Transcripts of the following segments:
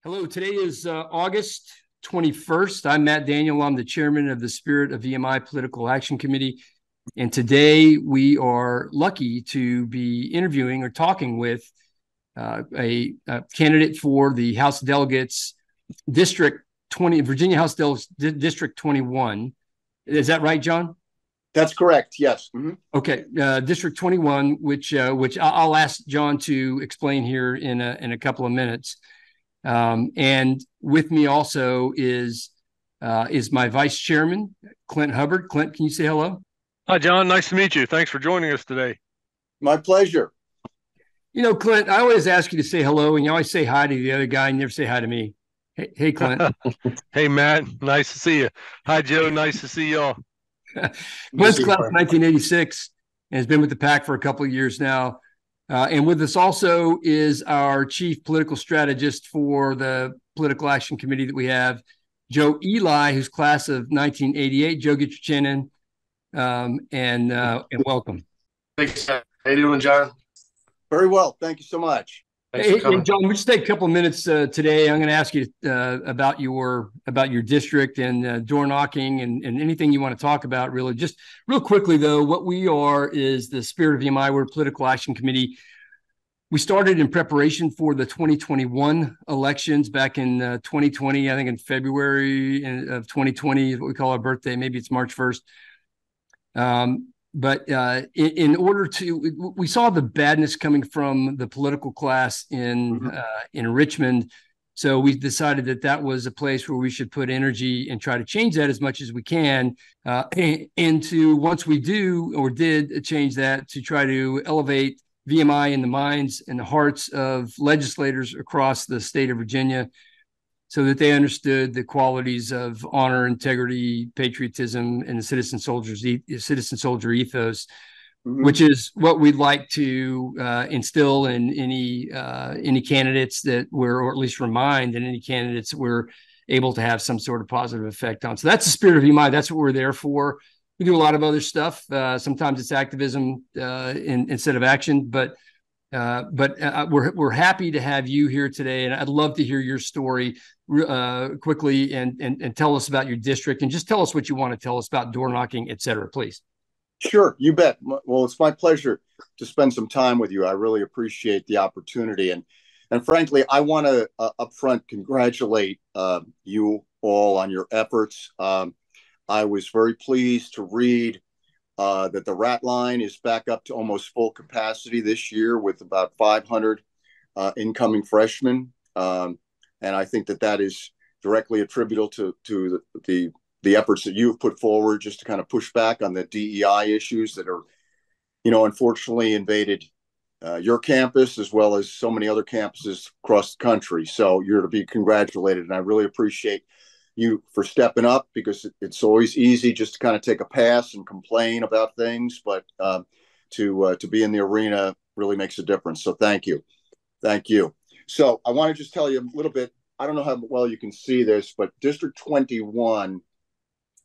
Hello, today is August 21st. I'm Matt Daniel. I'm the chairman of the Spirit of VMI Political Action Committee. And today we are lucky to be interviewing or talking with a candidate for the House Delegates District 20, Virginia House Delegates District 21. Is that right, John? That's correct. Yes. Mm-hmm. Okay. District 21, which I'll ask John to explain here in a couple of minutes. And with me also is my vice chairman, Clint Hubbard. Clint, can you say hello? Hi, John. Nice to meet you. Thanks for joining us today. My pleasure. You know, Clint, I always ask you to say hello, and you always say hi to the other guy, and you never say hi to me. Hey, Clint. Hey, Matt. Nice to see you. Hi, Joe. Nice to see y'all. Clint's class of 1986 and has been with the PAC for a couple of years now. And with us also is our chief political strategist for the political action committee that we have, Joe Eli, who's class of 1988. Joe, get your chin in and welcome. Thanks. How you doing, John? Very well. Thank you so much. Hey, John, we'll just take a couple of minutes today. I'm going to ask you about your district and door knocking and anything you want to talk about, really. Just real quickly, though, what we are is the Spirit of VMI. We're a political action committee. We started in preparation for the 2021 elections back in 2020, I think in February of 2020 is what we call our birthday. Maybe it's March 1st. But in order to, we saw the badness coming from the political class in Richmond. So we decided that was a place where we should put energy and try to change that as much as we can. And to, once we do or did change that, to try to elevate VMI in the minds and the hearts of legislators across the state of Virginia, so that they understood the qualities of honor, integrity, patriotism, and the citizen soldier ethos, which is what we'd like to instill in any candidates that we're, or at least remind in any candidates that we're able to have some sort of positive effect on. So that's the Spirit of VMI. That's what we're there for. We do a lot of other stuff. Sometimes it's activism instead of action, but we're happy to have you here today, and I'd love to hear your story quickly and tell us about your district, and just tell us what you want to tell us about door knocking, et cetera, please. Sure, you bet. Well, it's my pleasure to spend some time with you. I really appreciate the opportunity, and frankly, I want to upfront congratulate you all on your efforts. I was very pleased to read that the rat line is back up to almost full capacity this year with about 500 incoming freshmen. And I think that is directly attributable to the efforts that you've put forward just to kind of push back on the DEI issues that are, unfortunately invaded your campus as well as so many other campuses across the country. So you're to be congratulated. And I really appreciate you for stepping up, because it's always easy just to kind of take a pass and complain about things, but to be in the arena really makes a difference. So thank you. So I want to just tell you a little bit. I don't know how well you can see this, but District 21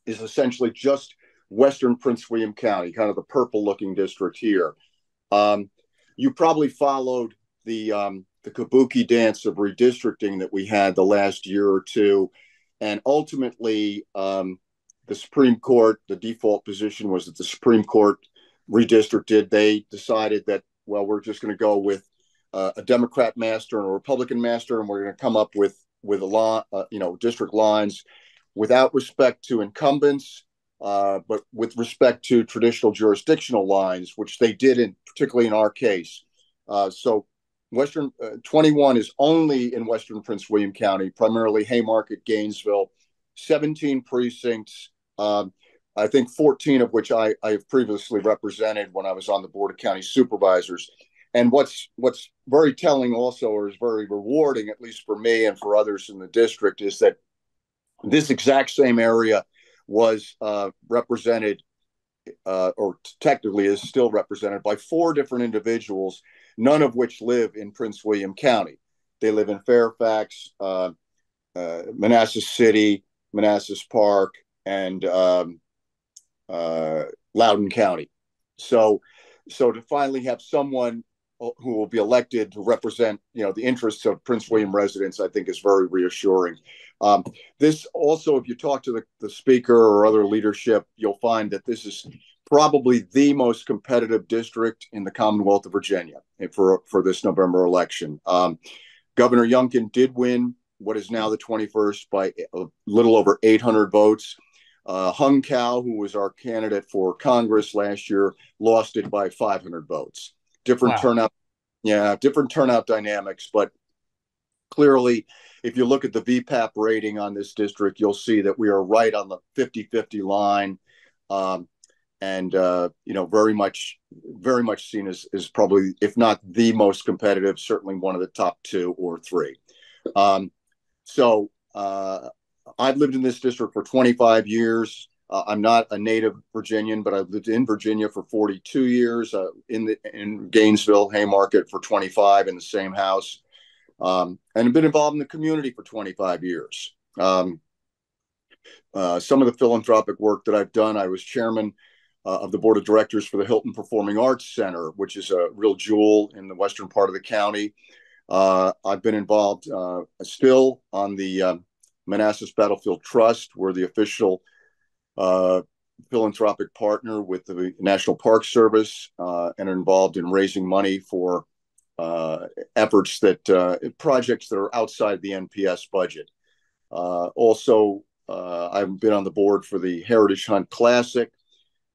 is essentially just Western Prince William County, kind of the purple looking district here. You probably followed the kabuki dance of redistricting that we had the last year or two. And ultimately, the Supreme Court, the default position was that the Supreme Court redistricted. They decided that, well, we're just going to go with a Democrat master and a Republican master, and we're going to come up with a law, district lines without respect to incumbents, but with respect to traditional jurisdictional lines, which they did, particularly in our case. So Western 21 is only in Western Prince William County, primarily Haymarket, Gainesville, 17 precincts, I think 14 of which I have previously represented when I was on the Board of County Supervisors. And what's very telling also, or is very rewarding, at least for me and for others in the district, is that this exact same area was represented, or technically is still represented by 4 different individuals, none of which live in Prince William County. They live in Fairfax, Manassas City, Manassas Park, and Loudoun County. So to finally have someone who will be elected to represent, the interests of Prince William residents, I think is very reassuring. This also, if you talk to the speaker or other leadership, you'll find that this is probably the most competitive district in the Commonwealth of Virginia for this November election. Governor Youngkin did win what is now the 21st by a little over 800 votes. Hung Cao, who was our candidate for Congress last year, lost it by 500 votes. Different turnout dynamics, but clearly, if you look at the VPAP rating on this district, you'll see that we are right on the 50-50 line, and very much seen as probably, if not the most competitive, certainly one of the top 2 or 3. So I've lived in this district for 25 years. I'm not a native Virginian, but I've lived in Virginia for 42 years, in Gainesville, Haymarket for 25 in the same house, and I've been involved in the community for 25 years. Some of the philanthropic work that I've done, I was chairman of the board of directors for the Hilton Performing Arts Center, which is a real jewel in the western part of the county. I've been involved still on the Manassas Battlefield Trust. We're the official philanthropic partner with the National Park Service, and are involved in raising money for efforts projects that are outside the NPS budget. Also, I've been on the board for the Heritage Hunt Classic.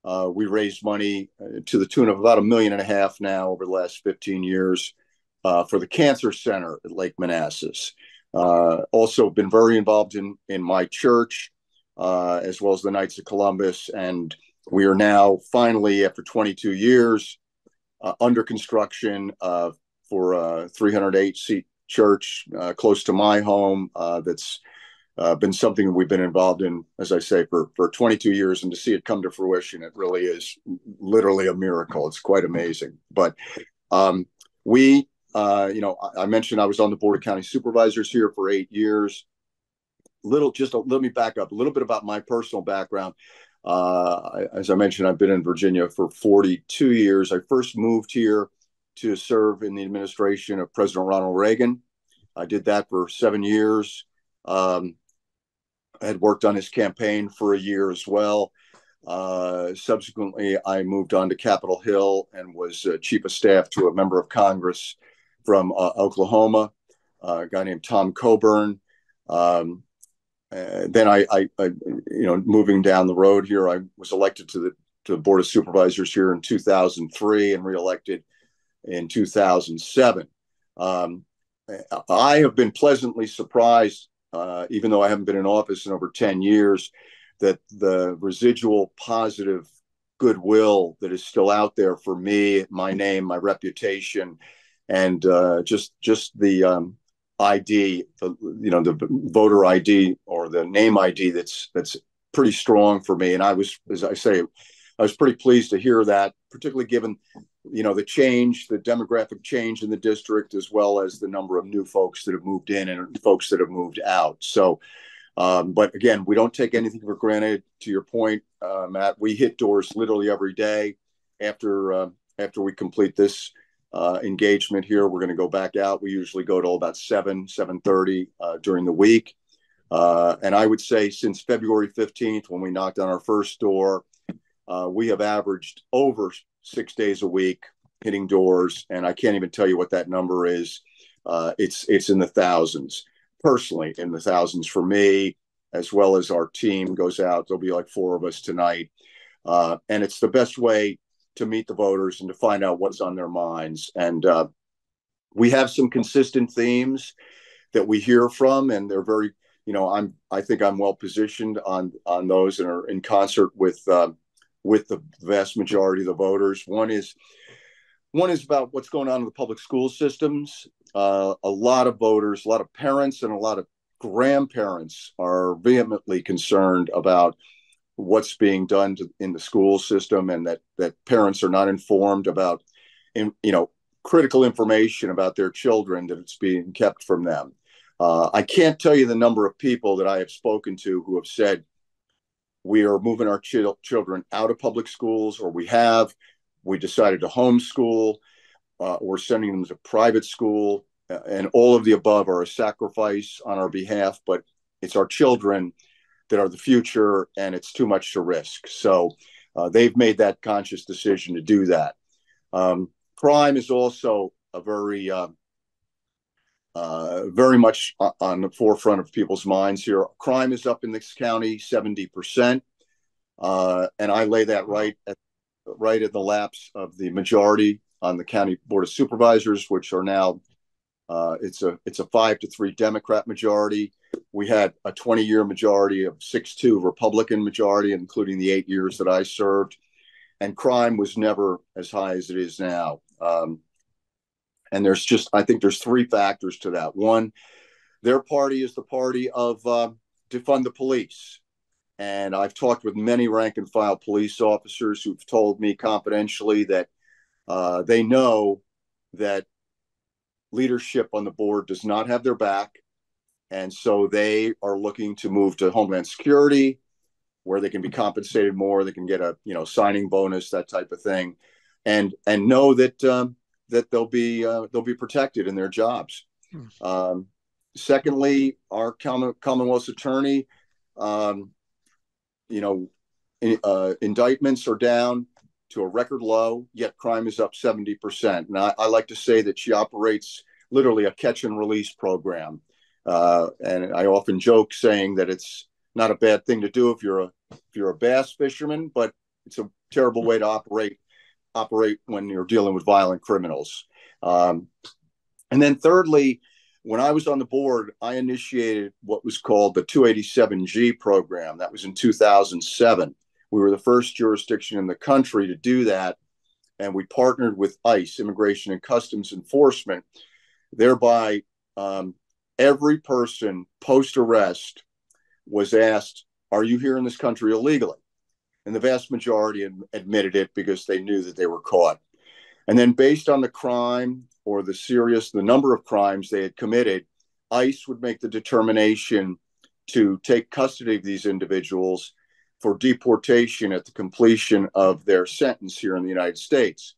We raised money to the tune of about $1.5 million now over the last 15 years for the Cancer Center at Lake Manassas. Also been very involved in my church, as well as the Knights of Columbus. And we are now finally, after 22 years, under construction for a 308-seat church close to my home. That's been something we've been involved in, as I say, for 22 years. And to see it come to fruition, it really is literally a miracle. It's quite amazing. But I mentioned I was on the Board of County Supervisors here for 8 years. Let me back up a little bit about my personal background. As I mentioned, I've been in Virginia for 42 years. I first moved here to serve in the administration of President Ronald Reagan. I did that for 7 years. I had worked on his campaign for a year as well. Subsequently, I moved on to Capitol Hill and was chief of staff to a member of Congress from Oklahoma, a guy named Tom Coburn. Then moving down the road here, I was elected to the Board of Supervisors here in 2003 and reelected in 2007. I have been pleasantly surprised, even though I haven't been in office in over 10 years, that the residual positive goodwill that is still out there for me, my name, my reputation, and just the ID, the voter ID or the name ID that's pretty strong for me. And I was, as I say, I was pretty pleased to hear that, particularly given, the change, the demographic change in the district, as well as the number of new folks that have moved in and folks that have moved out. So, but again, we don't take anything for granted. To your point, Matt, we hit doors literally every day. After we complete this engagement here, we're going to go back out. We usually go to about 7:30 during the week. And I would say since February 15th, when we knocked on our first door, we have averaged over 6 days a week hitting doors. And I can't even tell you what that number is. It's in the thousands, personally in the thousands for me, as well as our team goes out. There'll be like 4 of us tonight. And it's the best way to meet the voters and to find out what's on their minds. And we have some consistent themes that we hear from, and they're very, I think I'm well positioned on those and are in concert with the vast majority of the voters. One is about what's going on in the public school systems. A lot of voters, a lot of parents, and a lot of grandparents are vehemently concerned about what's being done in the school system, and that parents are not informed about, critical information about their children, that it's being kept from them. I can't tell you the number of people that I have spoken to who have said, we are moving our children out of public schools, or we decided to homeschool. or sending them to private school, and all of the above are a sacrifice on our behalf, but it's our children that are the future, and it's too much to risk. So they've made that conscious decision to do that. Crime is also a very much on the forefront of people's minds here. Crime is up in this county 70%, and I lay that right in the laps of the majority on the county board of supervisors, which are now it's a 5-3 Democrat majority. We had a 20-year majority of 6-2 Republican majority, including the 8 years that I served, and crime was never as high as it is now. And I think there's 3 factors to that. One, their party is the party of defund the police. And I've talked with many rank and file police officers who've told me confidentially that they know that leadership on the board does not have their back. And so they are looking to move to Homeland Security, where they can be compensated more. They can get a signing bonus, that type of thing, and know that that they'll be protected in their jobs. Secondly, our Commonwealth's attorney, indictments are down to a record low, yet crime is up 70%. And I like to say that she operates literally a catch and release program. And I often joke saying that it's not a bad thing to do if you're a bass fisherman, but it's a terrible way to operate when you're dealing with violent criminals. And then thirdly, when I was on the board, I initiated what was called the 287G program. That was in 2007. We were the first jurisdiction in the country to do that. And we partnered with ICE, Immigration and Customs Enforcement, thereby every person post-arrest was asked, are you here in this country illegally? And the vast majority admitted it because they knew that they were caught. And then based on the crime or the number of crimes they had committed, ICE would make the determination to take custody of these individuals for deportation at the completion of their sentence here in the United States.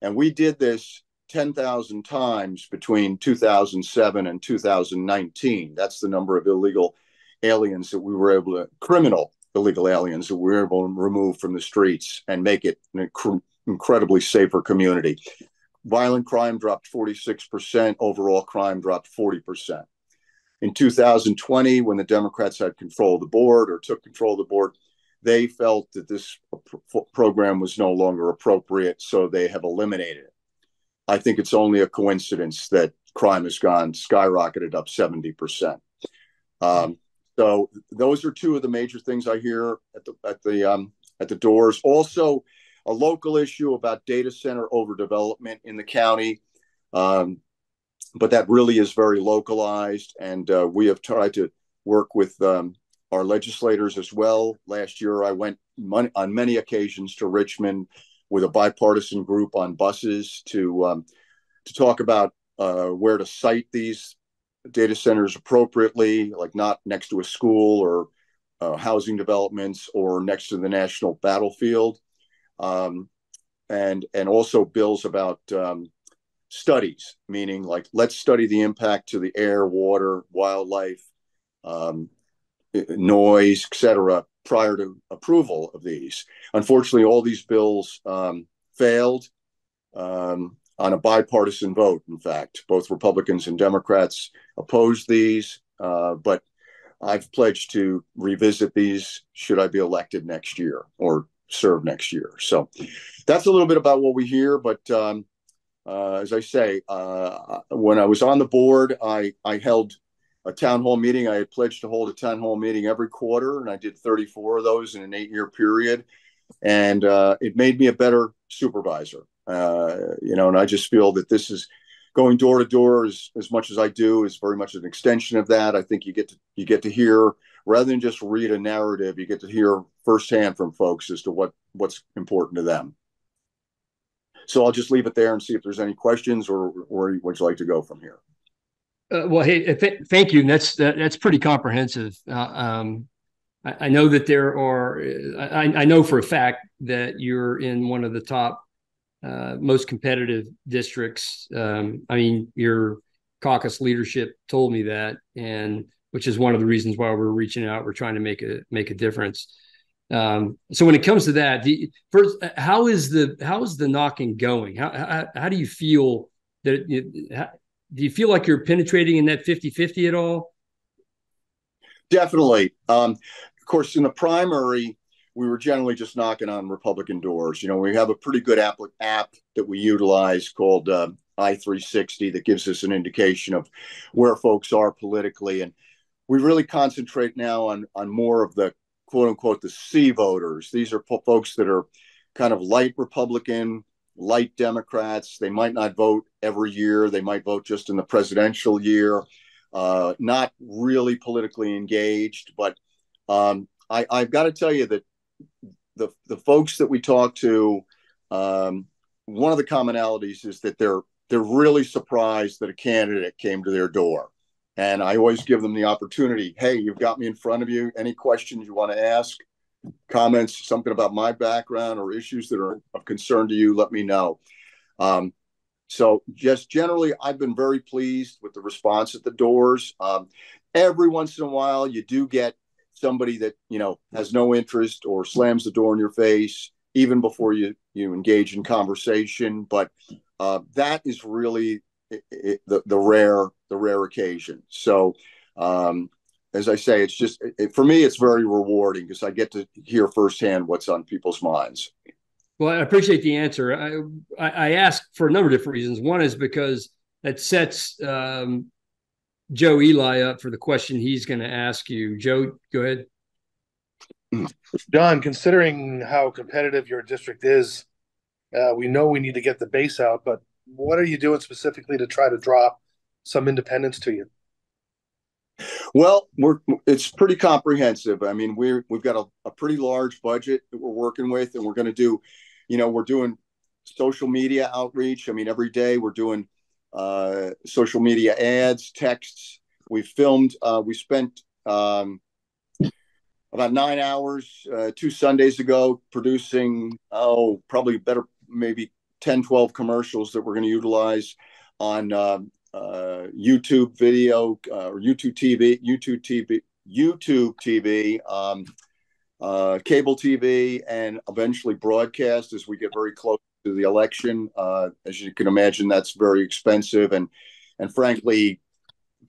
And we did this 10,000 times between 2007 and 2019. That's the number of criminal aliens that we were able to remove from the streets and make it an incredibly safer community. Violent crime dropped 46%. Overall crime dropped 40%. In 2020, when the Democrats had control of the board or took control of the board, they felt that this program was no longer appropriate, so they have eliminated it. I think it's only a coincidence that crime has skyrocketed up 70%. So those are 2 of the major things I hear at the doors. Also, a local issue about data center overdevelopment in the county, but that really is very localized, and we have tried to work with our legislators as well. Last year, I went on many occasions to Richmond with a bipartisan group on buses to talk about where to site these data centers appropriately, like not next to a school or housing developments or next to the national battlefield, and also bills about studies, meaning like let's study the impact to the air, water, wildlife, noise, etc., prior to approval of these. Unfortunately, all these bills failed on a bipartisan vote. In fact, both Republicans and Democrats opposed these, but I've pledged to revisit these should I be elected next year or serve next year. So that's a little bit about what we hear. But as I say, when I was on the board, I held a town hall meeting. I had pledged to hold a town hall meeting every quarter, and I did 34 of those in an 8-year period. And it made me a better supervisor. And I just feel that this is going door to door as much as I do is very much an extension of that. I think you get to hear, rather than just read a narrative, you get to hear firsthand from folks as to what's important to them. So I'll just leave it there and see if there's any questions, or where would you like to go from here? Well, hey, thank you. That's pretty comprehensive. I know that there are. I know for a fact that you're in one of the top most competitive districts. I mean, your caucus leadership told me that, and which is one of the reasons why we're reaching out. We're trying to make a difference. So when it comes to that, first, how is the knocking going? How do you feel that do you feel like you're penetrating in that 50-50 at all? Definitely. Of course, in the primary, we were generally just knocking on Republican doors. You know, we have a pretty good app that we utilize called I-360 that gives us an indication of where folks are politically. And we really concentrate now on more of the quote unquote the C voters. These are folks that are kind of light Republican, light Democrats. They might not vote every year. They might vote just in the presidential year. Not really politically engaged, but I've got to tell you that the folks that we talk to, one of the commonalities is that they're really surprised that a candidate came to their door. And I always give them the opportunity. Hey, you've got me in front of you. Any questions you want to ask, comments, something about my background or issues that are of concern to you, let me know. So just generally, I've been very pleased with the response at the doors. Every once in a while, you do get somebody that, you know, has no interest or slams the door in your face even before you engage in conversation. But that is really the rare occasion. So as I say, it's just for me, it's very rewarding because I get to hear firsthand what's on people's minds. Well, I appreciate the answer. I ask for a number of different reasons. One is because that sets Joe Eli up for the question he's going to ask you. Joe, go ahead. John, considering how competitive your district is, we know we need to get the base out, but what are you doing specifically to try to draw some independents to you? Well, it's pretty comprehensive. I mean, we've got a pretty large budget that we're working with, and we're going to do, you know, we're doing social media outreach. I mean, every day we're doing social media ads, texts. We spent about 9 hours 2 Sundays ago producing, probably better, maybe 10, 12 commercials that we're going to utilize on YouTube video or YouTube TV, cable TV, and eventually broadcast as we get very close to the election. As you can imagine, that's very expensive, and frankly,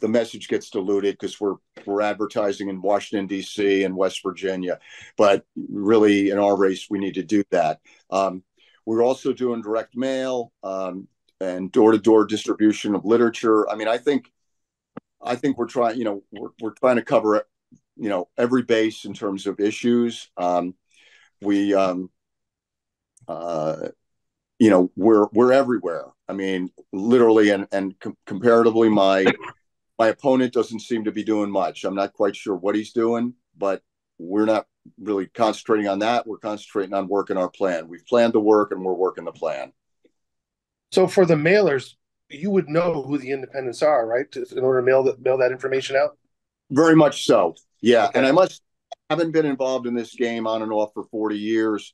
the message gets diluted because we're advertising in Washington, D.C. and West Virginia. But really, in our race, we need to do that. We're also doing direct mail and door-to-door distribution of literature. I mean, I think we're trying, you know, we're trying to cover, you know, every base in terms of issues. You know, we're everywhere. I mean, literally, and comparatively, my opponent doesn't seem to be doing much. I'm not quite sure what he's doing, but we're not really concentrating on that. We're concentrating on working our plan. We've planned the work and we're working the plan. So for the mailers, you would know who the independents are, right? In order to mail that information out? Very much so. Yeah. Okay. And I haven't been involved in this game on and off for 40 years.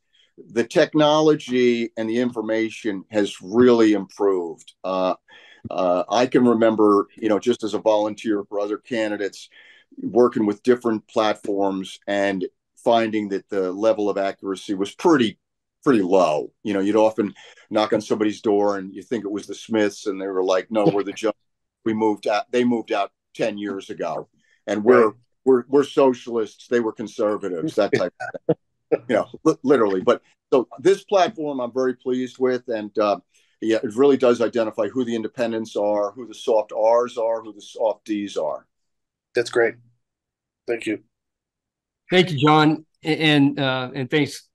The technology and the information has really improved. I can remember, you know, just as a volunteer for other candidates, working with different platforms and finding that the level of accuracy was pretty low. You know, you'd often knock on somebody's door and you think it was the Smiths, and they were like, "No, we're the Jones. We moved out. They moved out 10 years ago, and we're socialists. They were conservatives." That type of thing. You know, literally. But so this platform, I'm very pleased with, and yeah, it really does identify who the independents are, who the soft R's are, who the soft D's are. That's great. Thank you. Thank you, John, and thanks,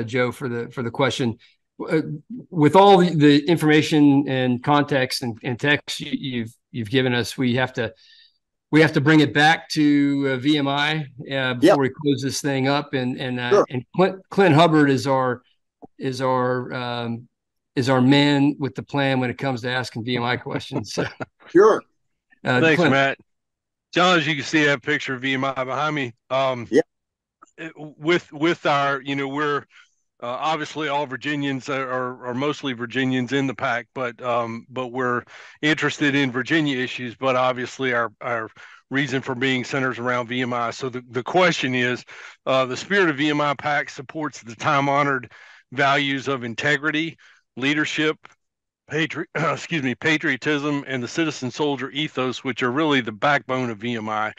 Joe, for the question. With all the information and context and text you've given us, we have to bring it back to VMI before we close this thing up. And Clint Hubbard is our man with the plan when it comes to asking VMI questions. So, sure. Thanks, Clint. Matt. John, as you can see, I have a picture of VMI behind me. With our, you know, we're obviously all Virginians are mostly Virginians in the pack, but we're interested in Virginia issues, but obviously our reason for being centers around VMI. So the question is, the Spirit of VMI pack supports the time-honored values of integrity, leadership, patriotism, and the citizen soldier ethos, which are really the backbone of VMI.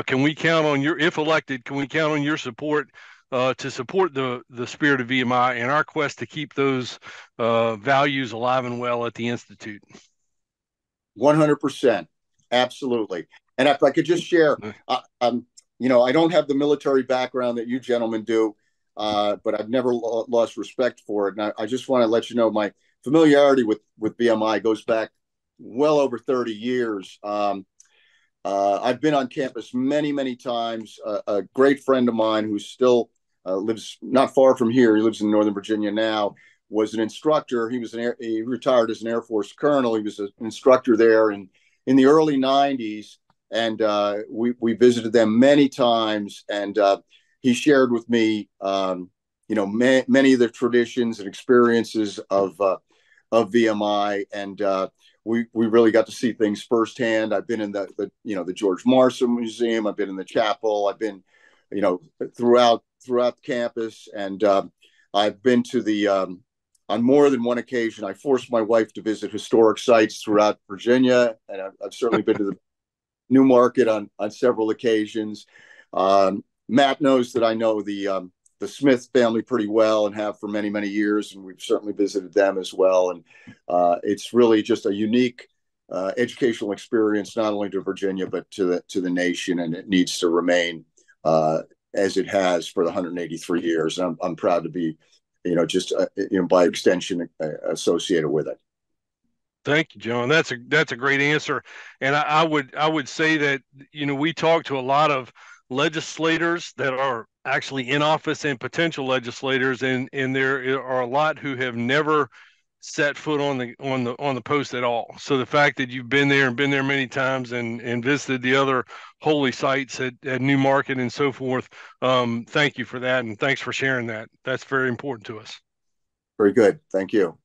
Can we count on if elected, can we count on your support to support the Spirit of VMI and our quest to keep those values alive and well at the Institute? 100%. Absolutely. And if I could just share, you know, I don't have the military background that you gentlemen do, but I've never lost respect for it. And I just want to let you know my familiarity with VMI goes back well over 30 years. I've been on campus many, many times. A great friend of mine who still lives not far from here, he lives in Northern Virginia now, was an instructor. He retired as an Air Force colonel. He was an instructor there in the early 90s. And we visited them many times. And he shared with me, you know, many of the traditions and experiences of VMI. And we really got to see things firsthand. I've been in the you know, the George Marston Museum. I've been in the chapel. I've been, you know, throughout campus. And I've been to the, on more than one occasion, I forced my wife to visit historic sites throughout Virginia. And I've certainly been to the New Market on several occasions. Matt knows that I know the Smith family pretty well and have for many, many years. And we've certainly visited them as well. And it's really just a unique educational experience, not only to Virginia, but to the nation. And it needs to remain as it has for the 183 years. And I'm proud to be, you know, just, you know, by extension associated with it. Thank you, John. That's a great answer. And I would say that, you know, we talk to a lot of legislators that are actually in office and potential legislators, and there are a lot who have never set foot on the post at all. So the fact that you've been there many times and visited the other holy sites at New Market and so forth, thank you for that, and thanks for sharing that. That's very important to us. Very good. Thank you.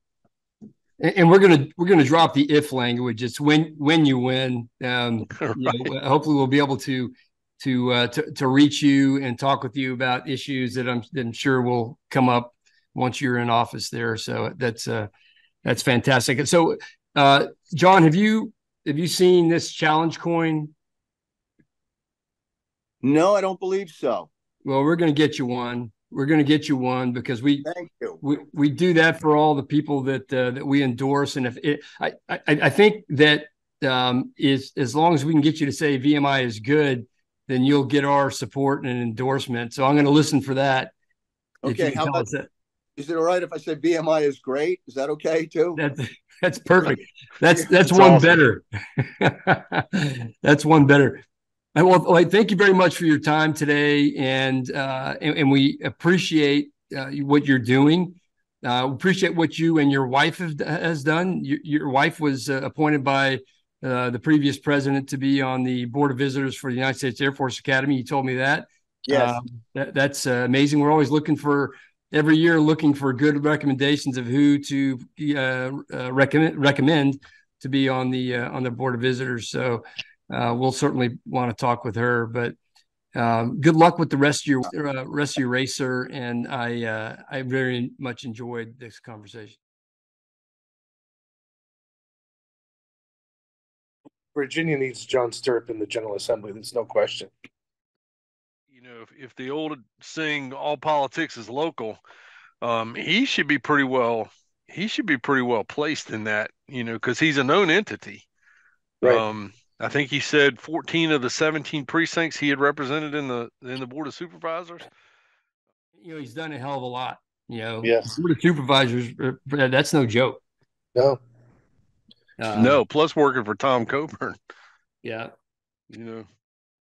And we're gonna drop the if language. It's when you win. Right. You know, hopefully we'll be able to reach you and talk with you about issues that I'm sure will come up once you're in office there. So that's fantastic. And so, John, have you seen this challenge coin? No, I don't believe so. Well, we're going to get you one. We're going to get you one because Thank you. we do that for all the people that we endorse. And I think that is, as long as we can get you to say VMI is good, then you'll get our support and endorsement. So I'm going to listen for that. Okay. How about that? Is it all right if I say VMI is great? Is that okay too? That's perfect. That's one awesome. Better. That's one better. Well, thank you very much for your time today, and we appreciate what you're doing. We appreciate what you and your wife has done. Your wife was appointed by the previous president to be on the board of visitors for the United States Air Force Academy. You told me that. Yes. That's amazing. We're always every year looking for good recommendations of who to recommend to be on the board of visitors. So we'll certainly want to talk with her. But good luck with the rest of your race, sir. And I very much enjoyed this conversation. Virginia needs John Stirrup in the General Assembly. There's no question. You know, if the old saying "all politics is local," he should be pretty well placed in that. You know, because he's a known entity. Right. I think he said 14 of the 17 precincts he had represented in the Board of Supervisors. You know, he's done a hell of a lot. You know, yes. Board of Supervisors, that's no joke. No. No, plus working for Tom Coburn. Yeah. You know.